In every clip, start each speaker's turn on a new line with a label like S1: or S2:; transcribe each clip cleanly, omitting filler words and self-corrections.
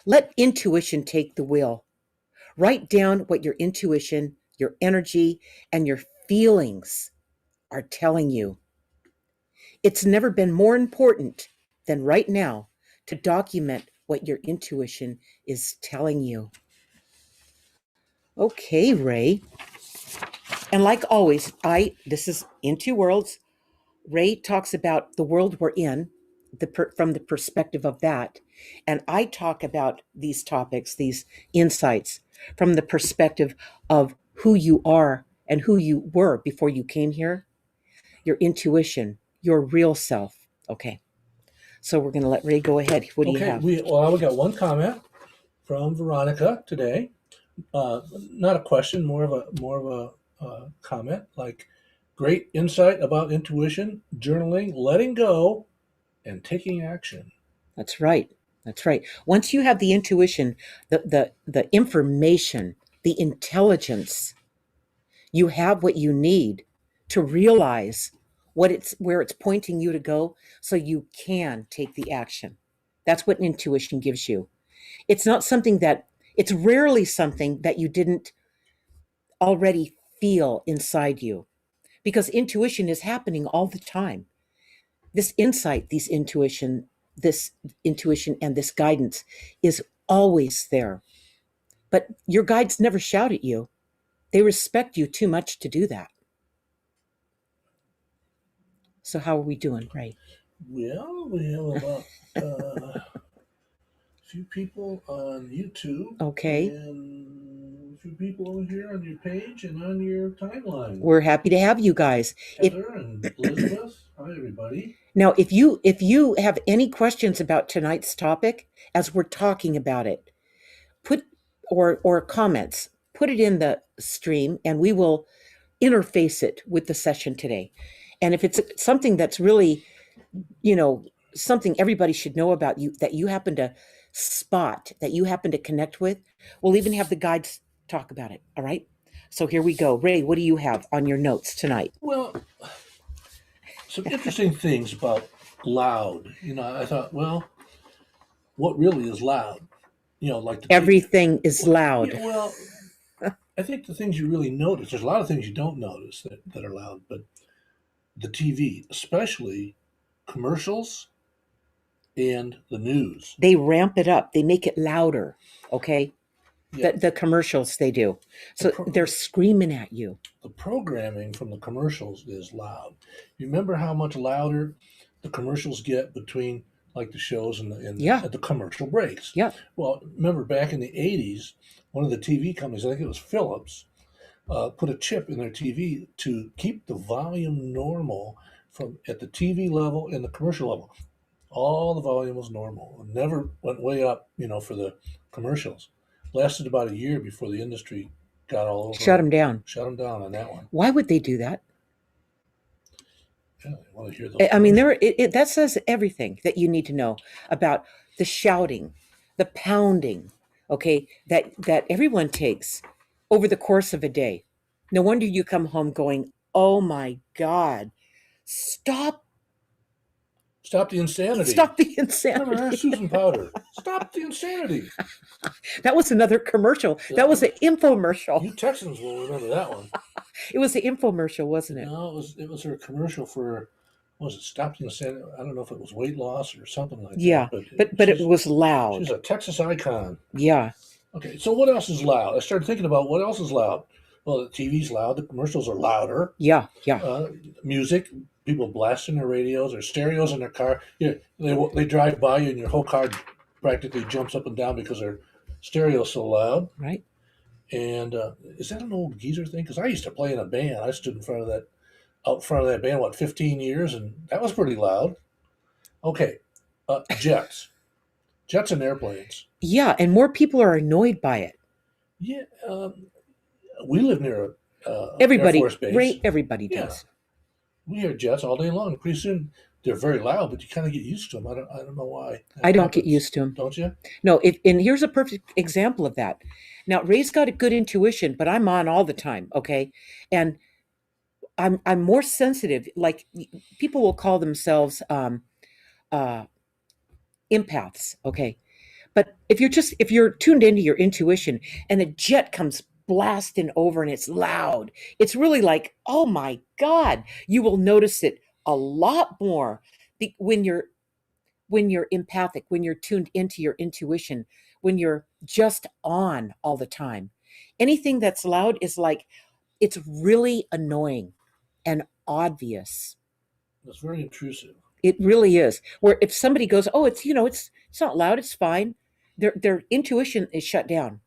S1: Let intuition take the wheel. Write down what your intuition, your energy, and your feelings are telling you. It's never been more important than right now to document what your intuition is telling you. Okay, Ray. And like always, this is In Two Worlds. Ray talks about the world we're in from the perspective of that. And I talk about these topics, these insights, from the perspective of who you are and who you were before you came here, your intuition, your real self. Okay. So we're going to let Ray go ahead. What do you have?
S2: We got one comment from Veronica today. Not a question, more of a comment. Like, great insight about intuition, journaling, letting go, and taking action.
S1: That's right. That's right. Once you have the intuition, the information, the intelligence, you have what you need to realize where it's pointing you to go, so you can take the action. That's what intuition gives you. It's rarely something that you didn't already feel inside you, because intuition is happening all the time. This insight, this intuition and this guidance is always there. But your guides never shout at you. They respect you too much to do that. So how are we doing, Ray?
S2: Well, we have about a few people on YouTube.
S1: Okay.
S2: And a few people over here on your page and on your timeline.
S1: We're happy to have you guys.
S2: Heather and Elizabeth. Hi, everybody.
S1: Now, if you have any questions about tonight's topic as we're talking about it, or comments, put it in the stream and we will interface it with the session today. And if it's something that's really, something everybody should know about you, that you happen to spot, that you happen to connect with, we'll even have the guides talk about it. All right. So here we go. Ray, what do you have on your notes tonight?
S2: Well, some interesting things about loud. I thought, well, what really is loud? Like
S1: everything is loud.
S2: Yeah, well, I think the things you really notice, there's a lot of things you don't notice that are loud, but the TV, especially commercials and the news.
S1: They ramp it up. They make it louder. Okay. Yeah. The commercials they do. So they're screaming at you.
S2: The programming from the commercials is loud. You remember how much louder the commercials get between like the shows and the commercial breaks?
S1: Yeah.
S2: Well, remember back in the 80s, one of the TV companies, I think it was Philips, put a chip in their TV to keep the volume normal at the TV level and the commercial level. All the volume was normal. It never went way up, for the commercials. Lasted about a year before the industry got all over.
S1: Shut them down.
S2: Shut them down on that one.
S1: Why would they do that?
S2: Yeah, I want to hear those.
S1: I mean, that says everything that you need to know about the shouting, the pounding, okay, that everyone takes over the course of a day. No wonder you come home going, oh my God, stop
S2: the insanity.
S1: Stop the insanity.
S2: Remember Susan Powder. Stop the insanity.
S1: That was another commercial. That was an infomercial.
S2: You Texans will remember that one.
S1: It was the infomercial, wasn't it?
S2: No, it was her commercial for, what was it, Stop the Insanity? I don't know if it was weight loss or something like that.
S1: But it was loud.
S2: She's a Texas icon.
S1: Yeah.
S2: Okay, so what else is loud? I started thinking about what else is loud. Well, the TV's loud. The commercials are louder.
S1: Yeah.
S2: Music. People blasting their radios or stereos in their car. They drive by you and your whole car practically jumps up and down because their stereo's so loud.
S1: Right.
S2: And is that an old geezer thing? Because I used to play in a band. I stood out front of that band, 15 years, and that was pretty loud. Okay, jets and airplanes.
S1: Yeah, and more people are annoyed by it.
S2: Yeah, we live near
S1: everybody,
S2: Air Force base.
S1: Right, everybody does.
S2: Yeah. We hear jets all day long. Pretty soon they're very loud, but you kind of get used to them. I don't know why.
S1: I don't get used to them.
S2: Don't you?
S1: No. And here's a perfect example of that. Now, Ray's got a good intuition, but I'm on all the time. Okay, and I'm more sensitive. Like people will call themselves empaths. Okay, But if you're tuned into your intuition and a jet comes blasting over and it's loud, it's really like, oh my God, you will notice it a lot more when you're empathic, when you're tuned into your intuition, when you're just on all the time. Anything that's loud is like, it's really annoying and obvious.
S2: It's very intrusive.
S1: It really is. Where if somebody goes, "Oh, it's not loud, it's fine," their intuition is shut down.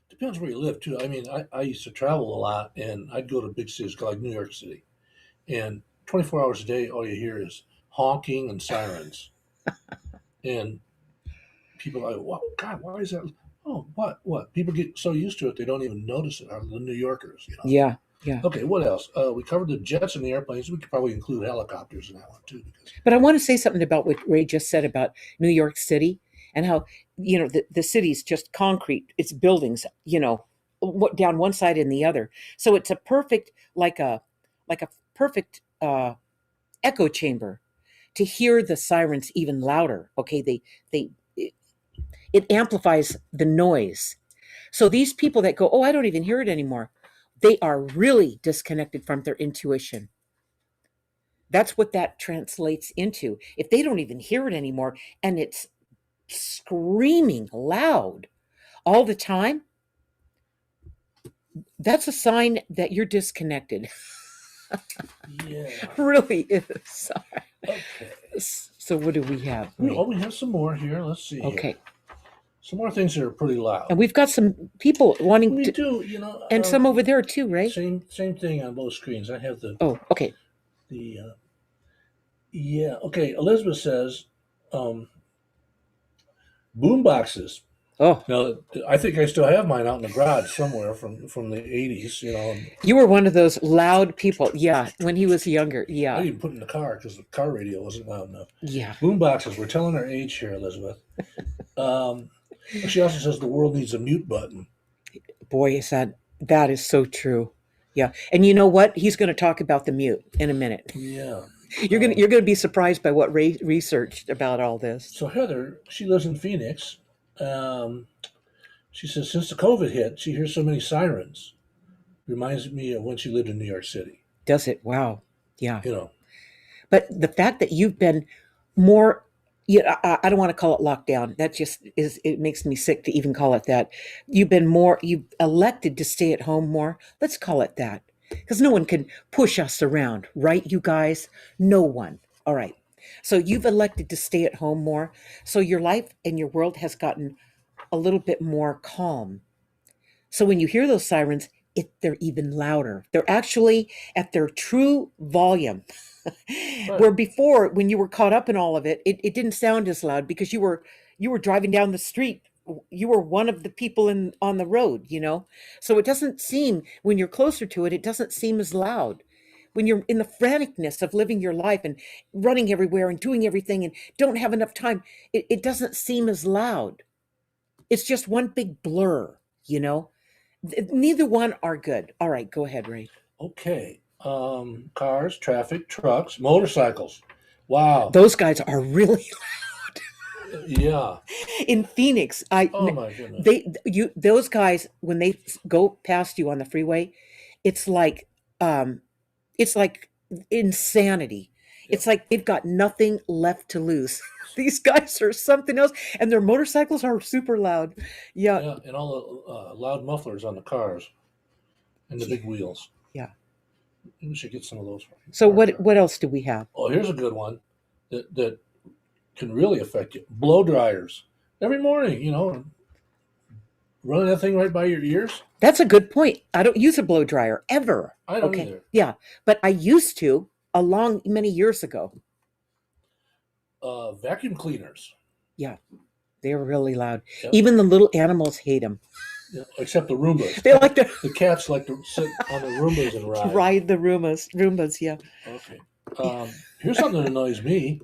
S2: Depends where you live too. I mean, I used to travel a lot, and I'd go to big cities like New York City, and 24 hours a day, all you hear is honking and sirens, and people are like, "Wow, God, why is that?" Oh, what? People get so used to it they don't even notice it. Are the New Yorkers, you know?
S1: Yeah, yeah.
S2: Okay, what else? We covered the jets and the airplanes. We could probably include helicopters in that one too, because
S1: But I want to say something about what Ray just said about New York City and how, the city's just concrete. It's buildings, down one side and the other. So it's a perfect, like a perfect echo chamber to hear the sirens even louder. Okay, they it amplifies the noise. So these people that go, "Oh, I don't even hear it anymore," they are really disconnected from their intuition. That's what that translates into. If they don't even hear it anymore and it's screaming loud all the time, that's a sign that you're disconnected.
S2: yeah.
S1: Really is.
S2: Okay.
S1: So what do we have?
S2: We have some more here. Let's see. Here.
S1: Okay.
S2: Some more things that are pretty loud.
S1: And we've got some people wanting
S2: We
S1: to,
S2: do,
S1: and some over there too, right?
S2: same thing on both screens. I have
S1: Oh, okay.
S2: the yeah. Okay, Elizabeth says, um, boom boxes.
S1: Oh,
S2: Now, I think I still have mine out in the garage somewhere from the 80s. And
S1: you were one of those loud people. Yeah, when he was younger.
S2: I
S1: Yeah,
S2: didn't put it in the car because the car radio wasn't loud enough.
S1: yeah.
S2: Boom boxes. We're telling our age here, Elizabeth. Um, she also says the world needs a mute button.
S1: Boy, that is so true. Yeah, and you know what? He's going to talk about the mute in a minute.
S2: Yeah.
S1: You're gonna be surprised by what Ray researched about all this.
S2: So Heather, she lives in Phoenix. Um, she says since the COVID hit, she hears so many sirens. Reminds me of when she lived in New York City.
S1: Does it? Wow. Yeah.
S2: You know,
S1: But the fact that you've been more, I don't want to call it lockdown. That just is, it makes me sick to even call it that. You've elected to stay at home more. Let's call it that. Because no one can push us around, right, you guys? No one. All right. So you've elected to stay at home more. So your life and your world has gotten a little bit more calm. So when you hear those sirens, they're even louder. They're actually at their true volume.
S2: right.
S1: Where before, when you were caught up in all of it, it didn't sound as loud because you were driving down the street. You were one of the people on the road. So it doesn't seem, when you're closer to it, it doesn't seem as loud. When you're in the franticness of living your life and running everywhere and doing everything and don't have enough time, it doesn't seem as loud. It's just one big blur, you know? Neither one are good. All right, go ahead, Ray.
S2: Okay. Cars, traffic, trucks, motorcycles. Wow.
S1: Those guys are really
S2: Yeah.
S1: in Phoenix.
S2: Oh my goodness.
S1: Those guys, when they go past you on the freeway, it's like um it's like insanity.
S2: Yeah.
S1: It's like they've got nothing left to lose. These guys are something else, and their motorcycles are super loud. Yeah,
S2: Yeah, and all the loud mufflers on the cars and the big wheels.
S1: yeah.
S2: We should get some of those.
S1: So what else do we have?
S2: Oh, here's a good one that can really affect you. Blow dryers. Every morning, running that thing right by your ears.
S1: That's a good point. I don't use a blow dryer ever.
S2: I don't
S1: Okay.
S2: either.
S1: Yeah, but I used to a long many years ago.
S2: Vacuum cleaners.
S1: Yeah, they're really loud.
S2: Yep.
S1: Even the little animals hate them.
S2: Yeah, except the Roombas.
S1: They like to
S2: The cats like to sit on the Roombas and ride.
S1: ride the Roombas. Yeah.
S2: Okay. Here's something that annoys me: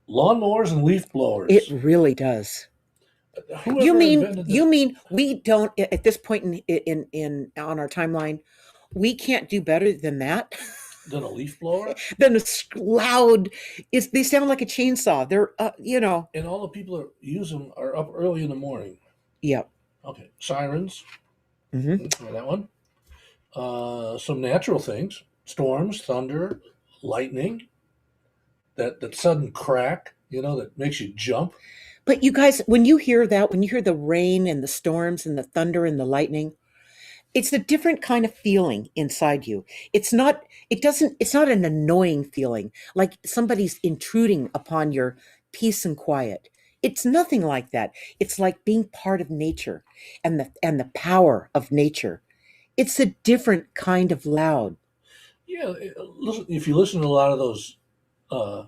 S2: lawnmowers and leaf blowers.
S1: It really does.
S2: Whoever
S1: You mean
S2: invented that?
S1: you mean we don't at this point in on our timeline, we can't do better than that?
S2: Then a leaf blower,
S1: Then loud is they sound like a chainsaw. They're
S2: and all the people that use them are up early in the morning.
S1: yeah.
S2: Okay, sirens,
S1: Hmm.
S2: try that one. Some natural things: storms, thunder, lightning. That sudden crack, that makes you jump.
S1: But you guys, when you hear that, when you hear the rain and the storms and the thunder and the lightning, it's a different kind of feeling inside you. It's not an annoying feeling like somebody's intruding upon your peace and quiet. It's nothing like that. It's like being part of nature and the power of nature. It's a different kind of loud.
S2: Yeah, listen. If you listen to a lot of those uh,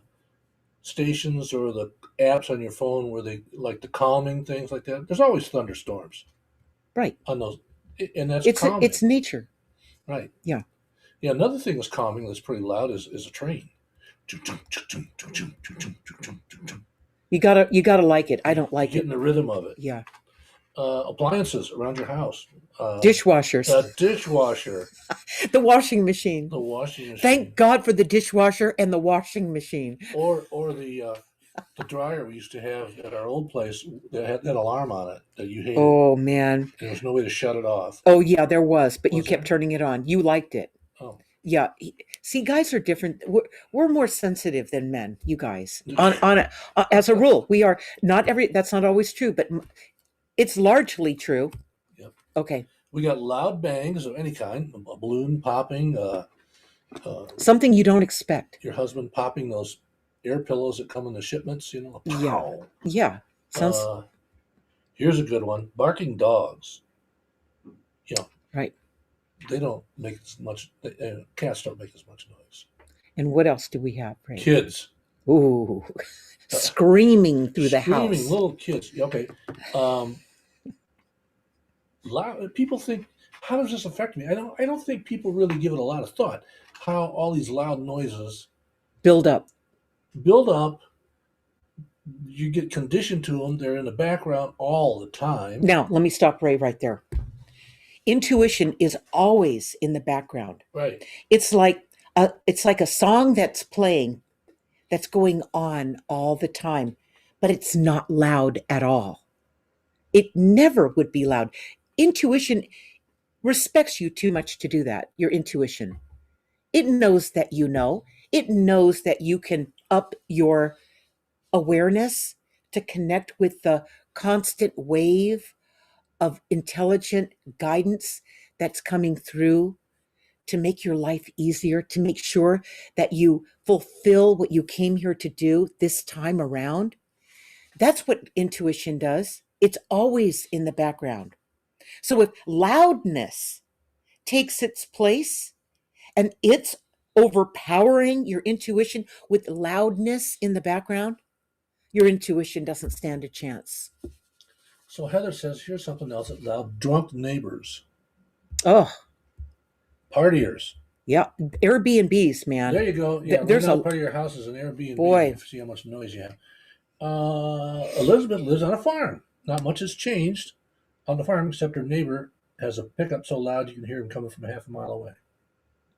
S2: stations or the apps on your phone where they like the calming things like that, there's always thunderstorms
S1: Right.
S2: on those, and that's
S1: It's
S2: calming,
S1: nature.
S2: right?
S1: Yeah.
S2: Yeah, another thing that's calming that's pretty loud is a train.
S1: You gotta like it. I don't
S2: You
S1: like
S2: get
S1: it.
S2: in the rhythm of it.
S1: Yeah.
S2: Appliances around your house,
S1: Dishwashers,
S2: the dishwasher,
S1: the washing machine.
S2: the washing
S1: Thank
S2: machine,
S1: God for the dishwasher and the washing machine.
S2: or the dryer we used to have at our old place that had that alarm on it that you hated.
S1: Oh man.
S2: There was no way to shut it off.
S1: Oh yeah, there was, but you
S2: Was
S1: kept
S2: there?
S1: turning it on. You liked it.
S2: Oh.
S1: Yeah. See, guys are different. We're more sensitive than men. You guys, as a rule, we are not every. That's not always true, but it's largely true.
S2: Yep.
S1: Okay.
S2: We got loud bangs of any kind, a balloon popping,
S1: Something you don't expect.
S2: your husband popping those air pillows that come in the shipments,
S1: Yeah.
S2: pow.
S1: Yeah. Sounds
S2: Uh, Here's a good one: barking dogs. Yeah,
S1: right.
S2: they don't make as much. Cats don't make as much noise.
S1: And what else do we have, Ray?
S2: Kids
S1: Ooh,
S2: uh,
S1: screaming through the
S2: screaming,
S1: house.
S2: little kids. Okay, um, loud. People think, how does this affect me? I don't think people really give it a lot of thought. How all these loud noises
S1: Build up.
S2: build up. You get conditioned to them. They're in the background all the time.
S1: Now, let me stop Ray right there. Intuition is always in the background.
S2: Right.
S1: It's like a song that's playing, that's going on all the time, but it's not loud at all. It never would be loud. Intuition respects you too much to do that. Your intuition. It knows that you know. It knows that you can up your awareness to connect with the constant wave of intelligent guidance that's coming through to make your life easier, to make sure that you fulfill what you came here to do this time around. That's what intuition does. It's always in the background. So if loudness takes its place and it's overpowering your intuition with loudness in the background, your intuition doesn't stand a chance.
S2: So Heather says, here's something else that loud: drunk neighbors,
S1: Oh,
S2: partiers.
S1: yeah. Airbnbs, man.
S2: There you go. Yeah, right
S1: There's
S2: now
S1: a
S2: part of your house is an Airbnb.
S1: boy.
S2: You see how much noise you have. Elizabeth lives on a farm. Not much has changed on the farm except her neighbor has a pickup so loud you can hear him coming from half a mile away.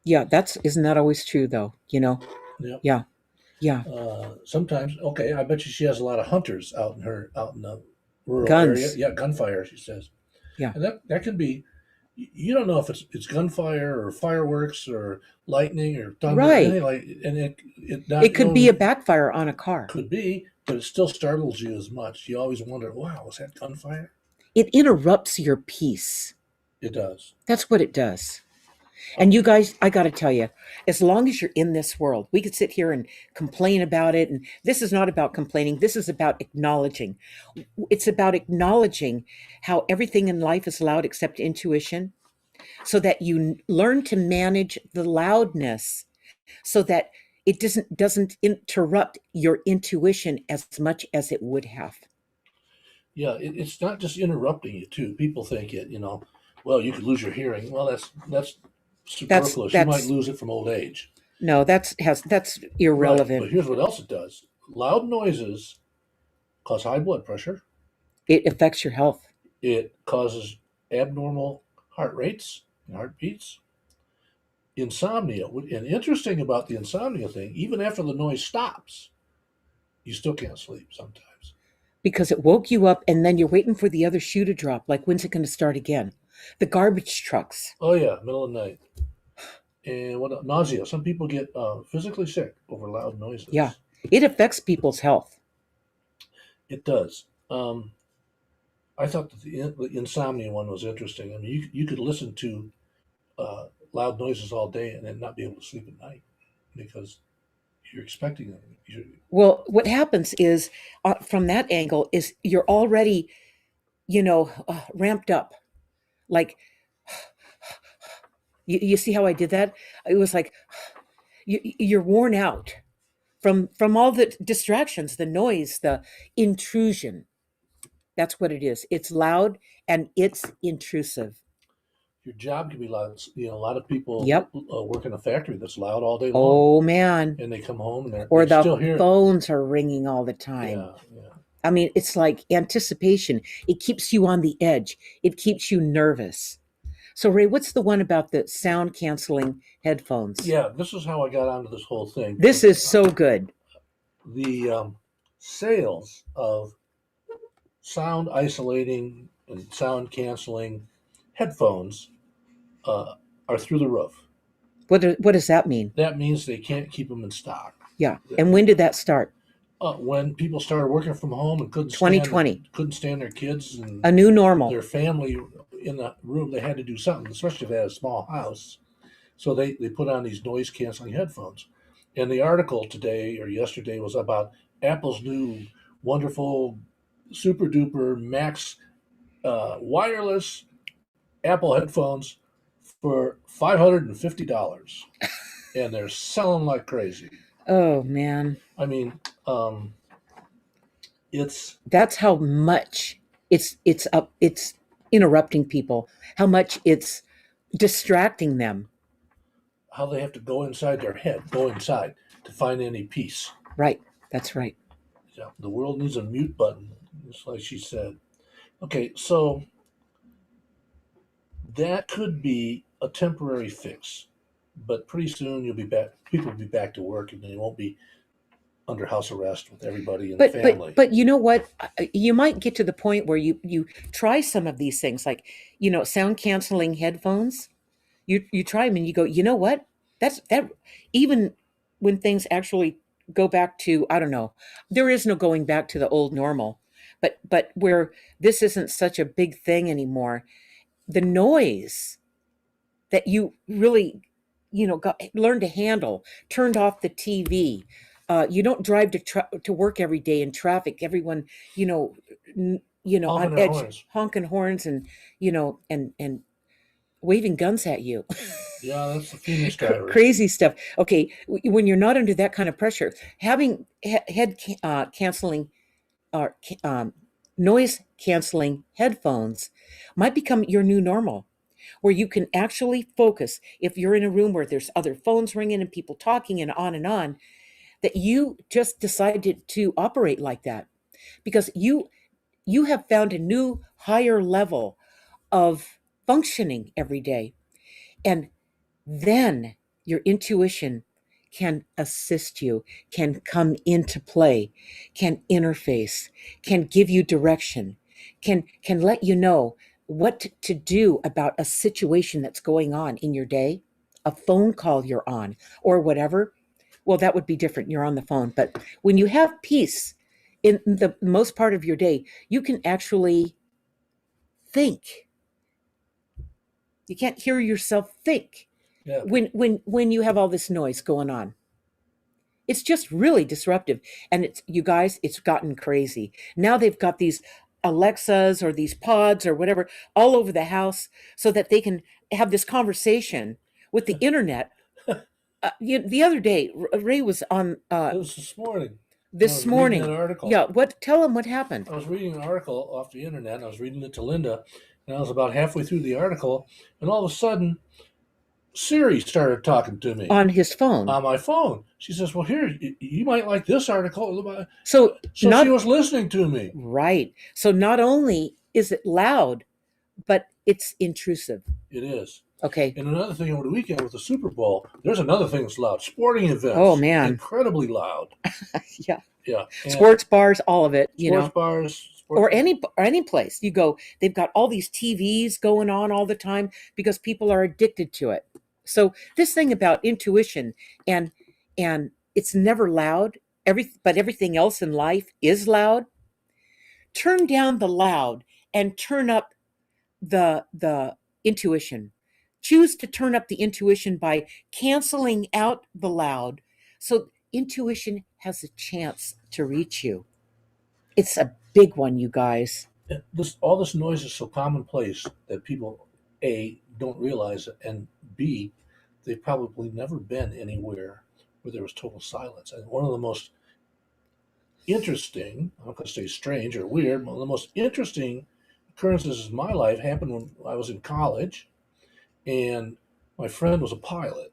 S1: Yeah, isn't that always true though?
S2: Yep.
S1: Yeah. Yeah.
S2: Sometimes, okay, I bet you she has a lot of hunters out in the rural
S1: Guns.
S2: area. Yeah, gunfire, she says.
S1: Yeah.
S2: And that can be. You don't know if it's gunfire or fireworks or lightning or thunder,
S1: Right.
S2: anything like, and it not
S1: It could be a backfire on a car.
S2: could be, but it still startles you as much. You always wonder, wow, was that gunfire?
S1: It interrupts your peace.
S2: It does.
S1: That's what it does. And you guys, I got to tell you, as long as you're in this world, we could sit here and complain about it. And this is not about complaining. This is about acknowledging. It's about acknowledging how everything in life is loud except intuition, so that you learn to manage the loudness so that it doesn't interrupt your intuition as much as it would have.
S2: Yeah, it's not just interrupting you too. People think well, you could lose your hearing. Well, that's superfluous. You might
S1: That's
S2: lose it from old age.
S1: no, that's
S2: Right.
S1: irrelevant.
S2: But here's what else it does. Loud noises cause high blood pressure.
S1: It affects your health.
S2: It causes abnormal heart rates and heartbeats. insomnia. And interesting about the insomnia thing, even after the noise stops, you still can't sleep sometimes.
S1: because it woke you up and then you're waiting for the other shoe to drop. Like, when's it going to start again? The garbage trucks.
S2: Oh yeah, middle of the night. And what nausea? Some people get physically sick over loud noises.
S1: Yeah, it affects people's health.
S2: It does. I thought that the insomnia one was interesting. I mean, you could listen to loud noises all day and then not be able to sleep at night because you're expecting them.
S1: Well, what happens is, from that angle, is you're already, ramped up. Like, you see how I did that? It was like you're worn out from all the distractions, the noise, the intrusion. That's what it is. It's loud and it's intrusive.
S2: Your job can be loud. A lot of people
S1: Yep.
S2: work in a factory that's loud all day long,
S1: Oh man.
S2: and they come home and
S1: Or
S2: they still
S1: the
S2: hear it.
S1: phones are ringing all the time.
S2: Yeah, yeah.
S1: I mean, it's like anticipation. It keeps you on the edge. It keeps you nervous. So Ray, what's the one about the sound canceling headphones?
S2: Yeah, this is how I got onto this whole thing.
S1: This is so good.
S2: The sales of sound isolating and sound canceling headphones are through the roof.
S1: What does that mean?
S2: That means they can't keep them in stock.
S1: Yeah. And when did that start?
S2: When people started working from home and
S1: 2020.
S2: couldn't stand their kids
S1: A
S2: and
S1: new normal.
S2: their family in the room, they had to do something, especially if they had a small house. So they put on these noise canceling headphones. And the article today or yesterday was about Apple's new wonderful super duper max wireless Apple headphones for $550. And they're selling like crazy.
S1: Oh man.
S2: I mean, it's
S1: That's how much it's interrupting people, how much it's distracting them.
S2: how they have to go inside their head, go inside to find any peace.
S1: Right. That's right.
S2: Yeah, the world needs a mute button, just like she said. Okay, so that could be a temporary fix, but pretty soon you'll be back. People will be back to work, and they won't be under house arrest with everybody in the family.
S1: But you know what? You might get to the point where you try some of these things, like sound canceling headphones. You try them and you go, you know what? That even when things actually go back to, I don't know, there is no going back to the old normal, but where this isn't such a big thing anymore, the noise that you really learn to handle, turned off the TV. You don't drive to work every day in traffic. Everyone,
S2: Honking
S1: on
S2: their
S1: edge,
S2: horns.
S1: honking horns and and waving guns at you.
S2: Yeah, that's the Phoenix drivers.
S1: Crazy stuff. Okay, when you're not under that kind of pressure, having head canceling or noise canceling headphones might become your new normal, where you can actually focus. If you're in a room where there's other phones ringing and people talking and on, that you just decided to operate like that because you have found a new higher level of functioning every day. And then your intuition can assist you, can come into play, can interface, can give you direction, can let you know what to do about a situation that's going on in your day, a phone call you're on, or whatever. Well, that would be different. You're on the phone. But when you have peace in the most part of your day, you can actually think. You can't hear yourself think
S2: Yeah,
S1: when you have all this noise going on. It's just really disruptive. And you guys, it's gotten crazy. Now they've got these Alexas or these pods or whatever all over the house so that they can have this conversation with the internet. The other day, Ray was on
S2: it was this morning. I
S1: this
S2: was
S1: morning.
S2: reading an article.
S1: Yeah, tell him what happened
S2: I was reading an article off the internet. And I was reading it to Linda, and I was about halfway through the article, and all of a sudden, Siri started talking to me
S1: on his phone.
S2: on my phone. She says, "Well, here you might like this article."
S1: So
S2: So
S1: not
S2: she was listening to me.
S1: right. So not only is it loud, but it's intrusive.
S2: It is.
S1: Okay.
S2: And another thing over the weekend with the Super Bowl, there's another thing that's loud. Sporting
S1: Oh
S2: events,
S1: man.
S2: incredibly loud.
S1: Yeah.
S2: Yeah. And
S1: Sports bars, all of it, you
S2: sports
S1: know.
S2: bars,
S1: Or any place you go, they've got all these TVs going on all the time because people are addicted to it. So this thing about intuition and it's never loud. But everything else in life is loud. Turn down the loud and turn up the intuition. Choose to turn up the intuition by canceling out the loud so intuition has a chance to reach you. It's a big one, you guys.
S2: all this noise is so commonplace that people A don't realize it, and B, they've probably never been anywhere where there was total silence. And one of the most interesting, I'm not going to say strange or weird, one of the most interesting occurrences in my life happened when I was in college, and my friend was a pilot,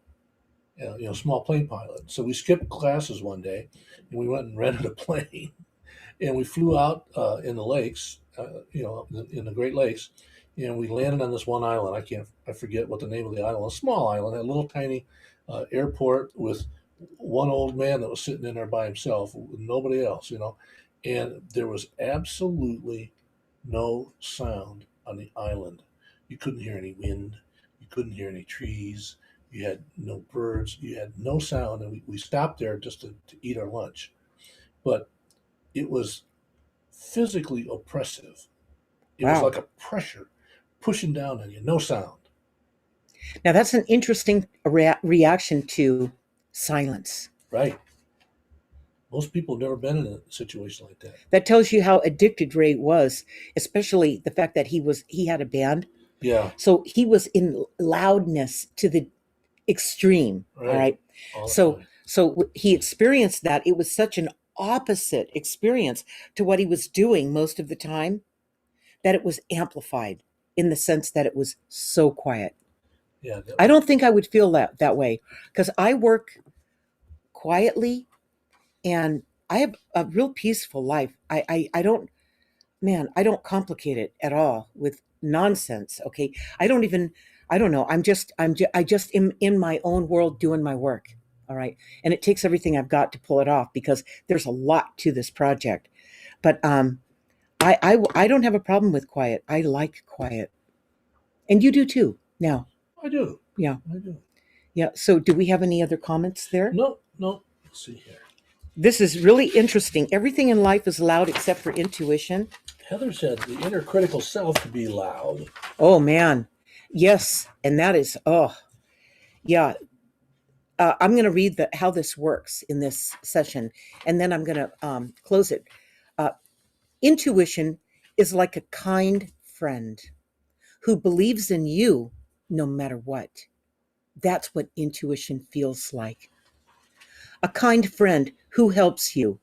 S2: small plane pilot. So we skipped classes one day, and we went and rented a plane, and we flew out in the lakes, in the Great Lakes, and we landed on this one island. I forget what the name of the island. A small island, a little tiny airport with one old man that was sitting in there by himself with nobody else, and there was absolutely no sound on the island. You couldn't hear any wind. You couldn't hear any trees. You had no birds. You had no sound. And we stopped there just to eat our lunch. But it was physically oppressive. It was
S1: Wow.
S2: like a pressure pushing down on you, no sound.
S1: Now that's an interesting reaction to silence.
S2: Right. Most people have never been in a situation like that.
S1: That tells you how addicted Ray was, especially the fact that he had a band.
S2: Yeah.
S1: So he was in loudness to the extreme.
S2: Right.
S1: All right.
S2: All the
S1: So
S2: time.
S1: so he experienced that. It was such an opposite experience to what he was doing most of the time that it was amplified in the sense that it was so quiet.
S2: Yeah.
S1: I don't think I would feel that way because I work quietly and I have a real peaceful life. I don't, man, I don't complicate it at all with nonsense. Okay. I don't know. I just am in my own world doing my work. All right. And it takes everything I've got to pull it off because there's a lot to this project. But I don't have a problem with quiet. I like quiet. And you do too now.
S2: I do.
S1: Yeah.
S2: I do.
S1: Yeah. So do we have any other comments there?
S2: No. Let's see here.
S1: This is really interesting. Everything in life is loud except for intuition.
S2: Heather said the inner critical self to be loud.
S1: Oh, man. Yes. And that is, oh, yeah. I'm going to read how this works in this session, and then I'm going to close it. Intuition is like a kind friend who believes in you no matter what. That's what intuition feels like. A kind friend who helps you,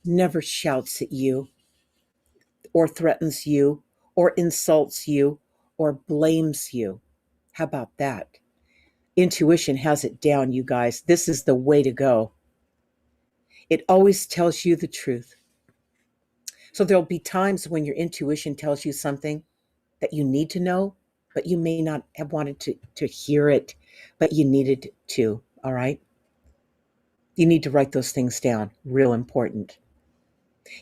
S1: never shouts at you, or threatens you, or insults you, or blames you. How about that? Intuition has it down, you guys. This is the way to go. It always tells you the truth. So there'll be times when your intuition tells you something that you need to know, but you may not have wanted to hear it, but you needed to, all right? You need to write those things down. Real important.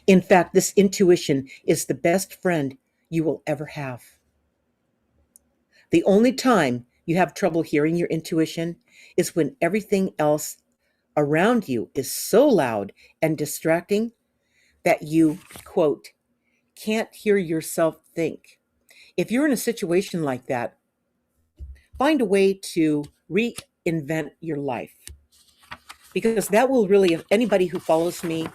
S1: In fact, this intuition is the best friend you will ever have. The only time you have trouble hearing your intuition is when everything else around you is so loud and distracting that you, quote, can't hear yourself think. If you're in a situation like that, find a way to reinvent your life. Because that will really, if anybody who follows me,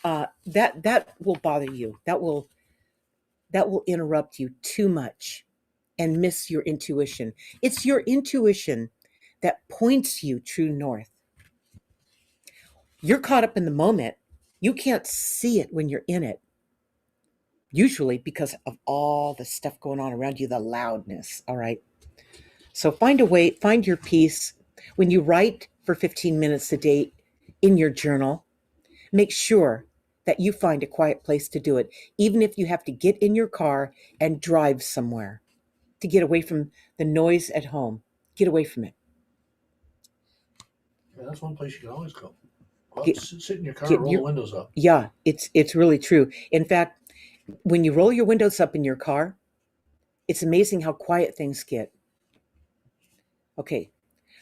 S1: that will bother you. That will interrupt you too much and miss your intuition. It's your intuition that points you true north. You're caught up in the moment. You can't see it when you're in it. Usually because of all the stuff going on around you, the loudness. All right. So find a way, find your peace. When you write for 15 minutes a day in your journal, make sure that you find a quiet place to do it, even if you have to get in your car and drive somewhere. to get away from the noise at home. Get away from it.
S2: Yeah, that's one place you can always go. Go out,
S1: Get,
S2: sit in your car,
S1: get
S2: roll
S1: your
S2: the windows up.
S1: Yeah, it's really true. In fact, when you roll your windows up in your car, it's amazing how quiet things get. Okay,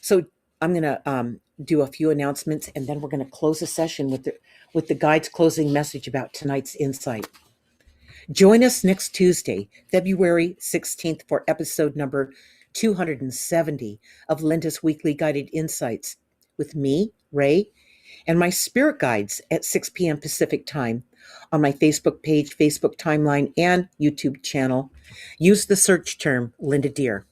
S1: so I'm gonna do a few announcements, and then we're gonna close the session with the guide's closing message about tonight's insight. Join us next Tuesday, February 16th, for episode number 270 of Linda's Weekly Guided Insights with me, Ray, and my spirit guides at 6 p.m. Pacific time on my Facebook page, Facebook timeline, and YouTube channel. Use the search term Linda Deer.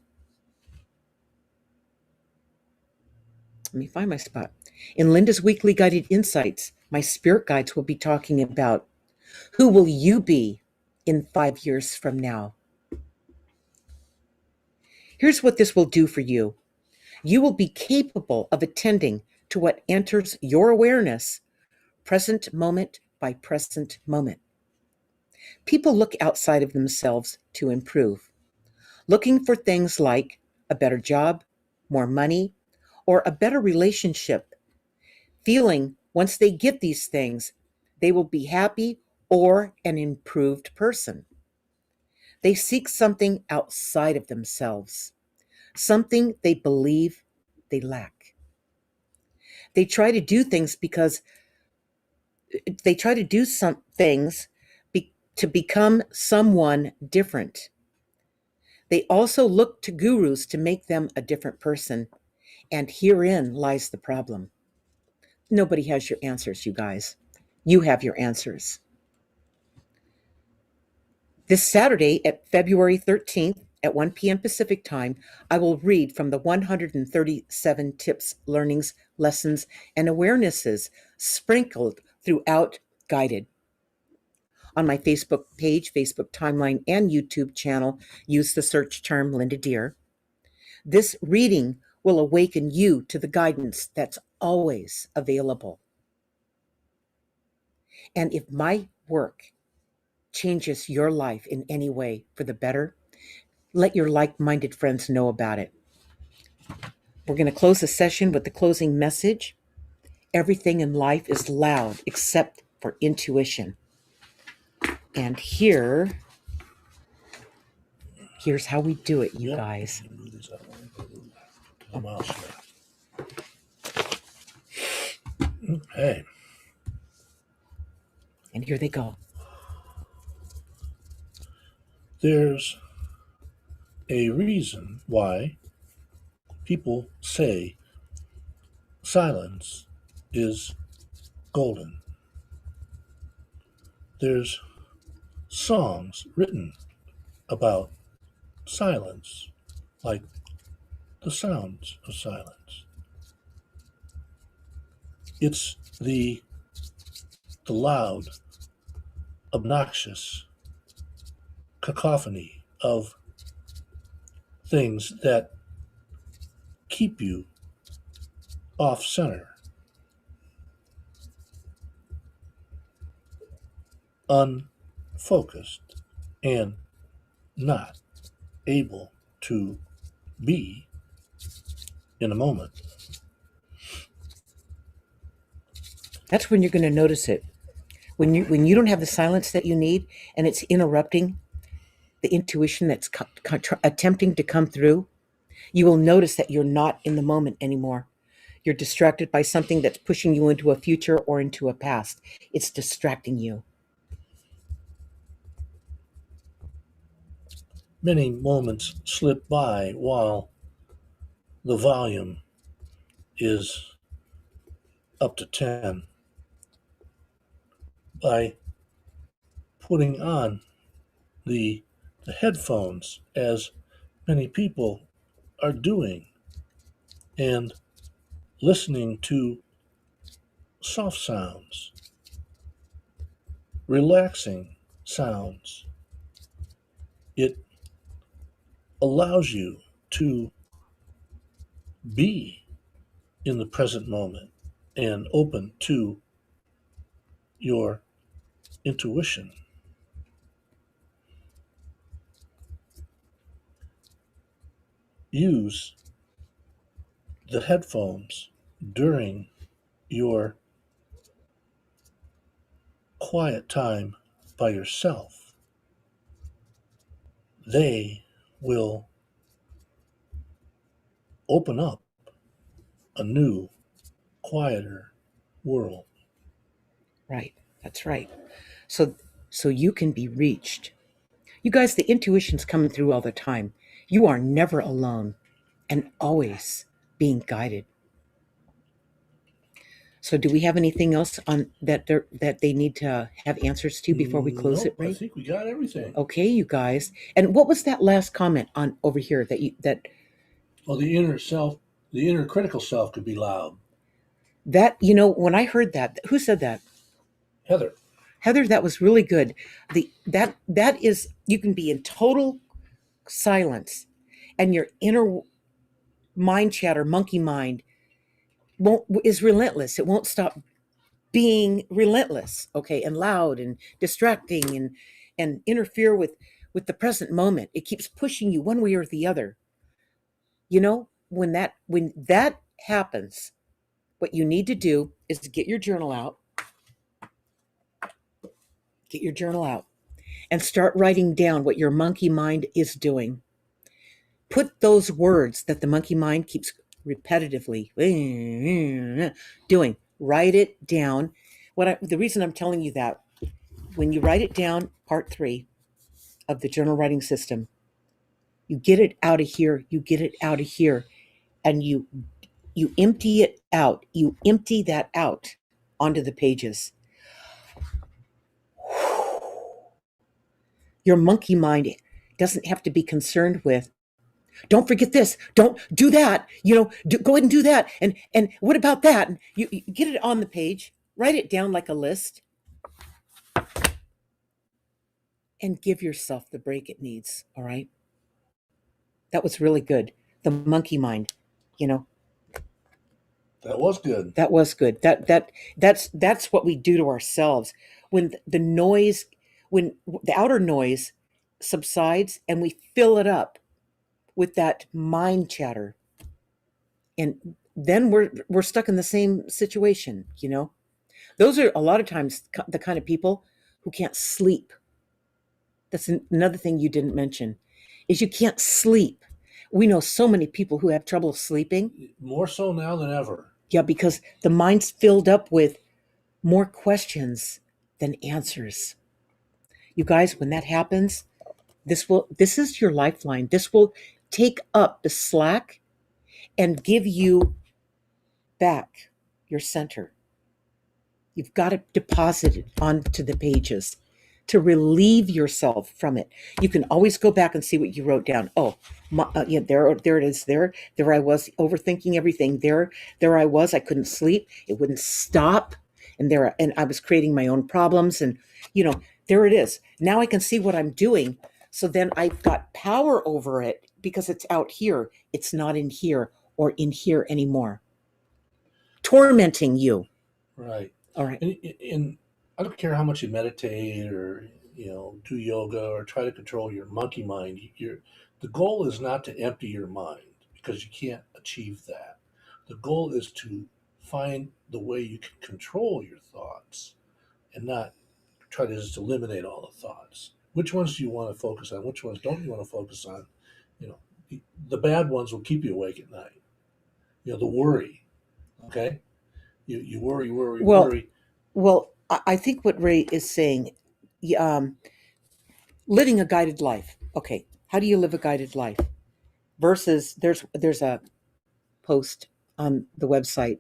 S1: Let me find my spot. In Linda's Weekly Guided Insights, my spirit guides will be talking about who will you be in 5 years from now. Here's what this will do for you. You will be capable of attending to what enters your awareness, present moment by present moment. People look outside of themselves to improve, looking for things like a better job, more money, or a better relationship, feeling once they get these things, they will be happy or an improved person. They seek something outside of themselves, something they believe they lack. They try to do things because they try to do some things to become someone different. They also look to gurus to make them a different person, and herein lies the problem. Nobody has your answers, you guys. You have your answers. This Saturday at February 13th at 1 p.m. Pacific time, I will read from the 137 tips, learnings, lessons, and awarenesses sprinkled throughout Guided. On my Facebook page, Facebook timeline, and YouTube channel, use the search term Linda Deer. This reading will awaken you to the guidance that's always available. And if my work changes your life in any way for the better, let your like-minded friends know about it. We're going to close the session with the closing message. Everything in life is loud except for intuition. And here's how we do it, you guys.
S2: Move these out of the mouse here. Okay.
S1: And here they go.
S2: There's a reason why people say silence is golden. There's songs written about silence, like The Sounds of Silence. It's the loud, obnoxious cacophony of things that keep you off center, unfocused, and not able to be in a moment.
S1: That's when you're going to notice it. When you don't have the silence that you need, and it's interrupting the intuition that's attempting to come through, you will notice that you're not in the moment anymore. You're distracted by something that's pushing you into a future or into a past. It's distracting you.
S2: Many moments slip by while the volume is up to 10. By putting on the headphones, as many people are doing, and listening to soft sounds, relaxing sounds, it allows you to be in the present moment and open to your intuition. use the headphones during your quiet time by yourself, they will open up a new, quieter world.
S1: Right. That's right. So so you can be reached. You guys, the intuition's coming through all the time. You are never alone and always being guided. So do we have anything else on that they need to have answers to before we close it,
S2: Nope, I
S1: Ray?
S2: think we got everything.
S1: Okay, you guys. And what was that last comment on over here that
S2: Well, the inner critical self could be loud.
S1: when I heard that, who said that?
S2: Heather,
S1: Heather, that was really good. That is, you can be in total silence and your inner mind chatter, monkey mind, won't is relentless. It won't stop being relentless, okay, and loud and distracting and interfere with the present moment. It keeps pushing you one way or the other. When that happens, what you need to do is to get your journal out, and start writing down what your monkey mind is doing. Put those words that the monkey mind keeps repetitively doing, write it down. The reason I'm telling you that, when you write it down, part 3 of the journal writing system, you get it out of here, and you empty it out. You empty that out onto the pages. Your monkey mind doesn't have to be concerned with, don't forget this, don't do that, go ahead and do that, and what about that? And you get it on the page, write it down like a list, and give yourself the break it needs. All right, that was really good. The monkey mind,
S2: that was good.
S1: that was good. That's what we do to ourselves when the noise, when the outer noise subsides, and we fill it up with that mind chatter, and then we're stuck in the same situation. Those are a lot of times the kind of people who can't sleep. That's another thing you didn't mention, is you can't sleep. We know so many people who have trouble sleeping.
S2: More so now than ever.
S1: Yeah, because the mind's filled up with more questions than answers. You guys, when that happens, this is your lifeline. This will take up the slack and give you back your center. You've got to deposit it onto the pages to relieve yourself from it. You can always go back and see what you wrote down. Oh, yeah, there it is. There I was overthinking everything. There I was. I couldn't sleep. It wouldn't stop. And I was creating my own problems. And there it is. Now I can see what I'm doing. So then I've got power over it because it's out here. It's not in here or in here anymore, tormenting you.
S2: Right.
S1: All right.
S2: And I don't care how much you meditate or do yoga or try to control your monkey mind. The goal is not to empty your mind, because you can't achieve that. The goal is to find the way you can control your thoughts and not try to just eliminate all the thoughts. Which ones do you want to focus on? Which ones don't you want to focus on? The bad ones will keep you awake at night. The worry. Okay, you worry,
S1: Well,
S2: worry.
S1: Well, I think what Ray is saying, living a guided life. Okay, how do you live a guided life? Versus, there's a post on the website.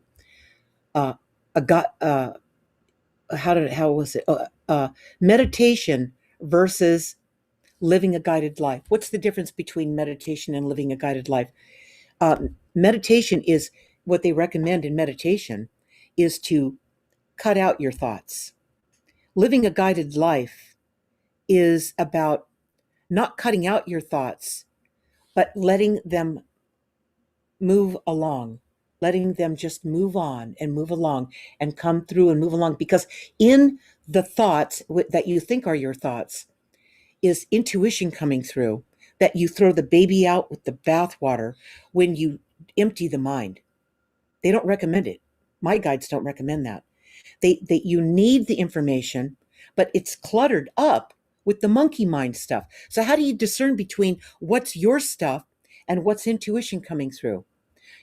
S1: A got how was it? Meditation versus living a guided life. What's the difference between meditation and living a guided life? Meditation is, what they recommend in meditation is to cut out your thoughts. Living a guided life is about not cutting out your thoughts, but letting them move along, letting them just move on and move along and come through and move along. Because in the thoughts that you think are your thoughts is intuition coming through. that you throw the baby out with the bathwater when you empty the mind. They don't recommend it. My guides don't recommend that. You need the information, but it's cluttered up with the monkey mind stuff. So how do you discern between what's your stuff and what's intuition coming through?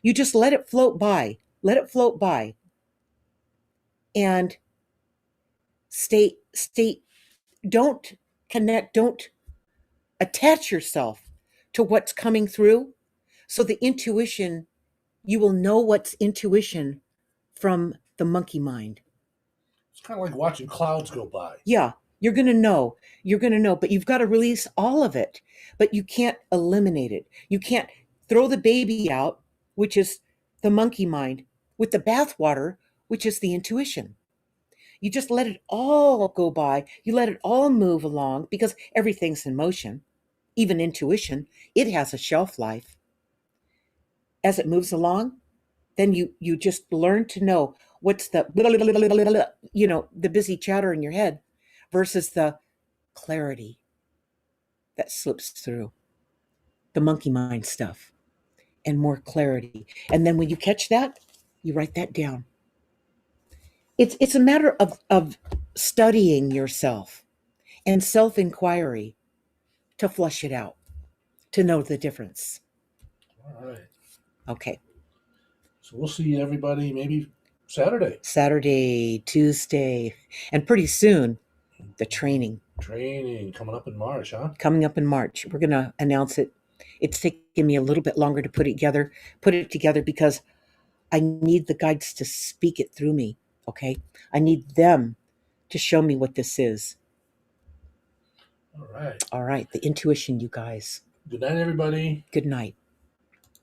S1: You just let it float by. Let it float by. And stay, don't connect, don't attach yourself to what's coming through. So the intuition, you will know what's intuition from the monkey mind.
S2: It's kind of like watching clouds go by.
S1: Yeah, you're going to know. You're going to know, but you've got to release all of it. But you can't eliminate it. You can't throw the baby out, which is the monkey mind, with the bathwater, which is the intuition. You just let it all go by. You let it all move along because everything's in motion. Even intuition, it has a shelf life. As it moves along, then you just learn to know what's the the busy chatter in your head versus the clarity that slips through, the monkey mind stuff, and more clarity. And then when you catch that, you write that down. It's a matter of studying yourself and self-inquiry to flush it out, to know the difference.
S2: All right.
S1: Okay.
S2: So we'll see everybody maybe Saturday.
S1: Saturday, Tuesday, and pretty soon, the training.
S2: Training coming up in March, huh?
S1: Coming up in March. We're going to announce it. It's taken me a little bit longer to put it together because I need the guides to speak it through me, okay? I need them to show me what this is.
S2: All right.
S1: All right, the intuition, you guys.
S2: Good night, everybody.
S1: Good night.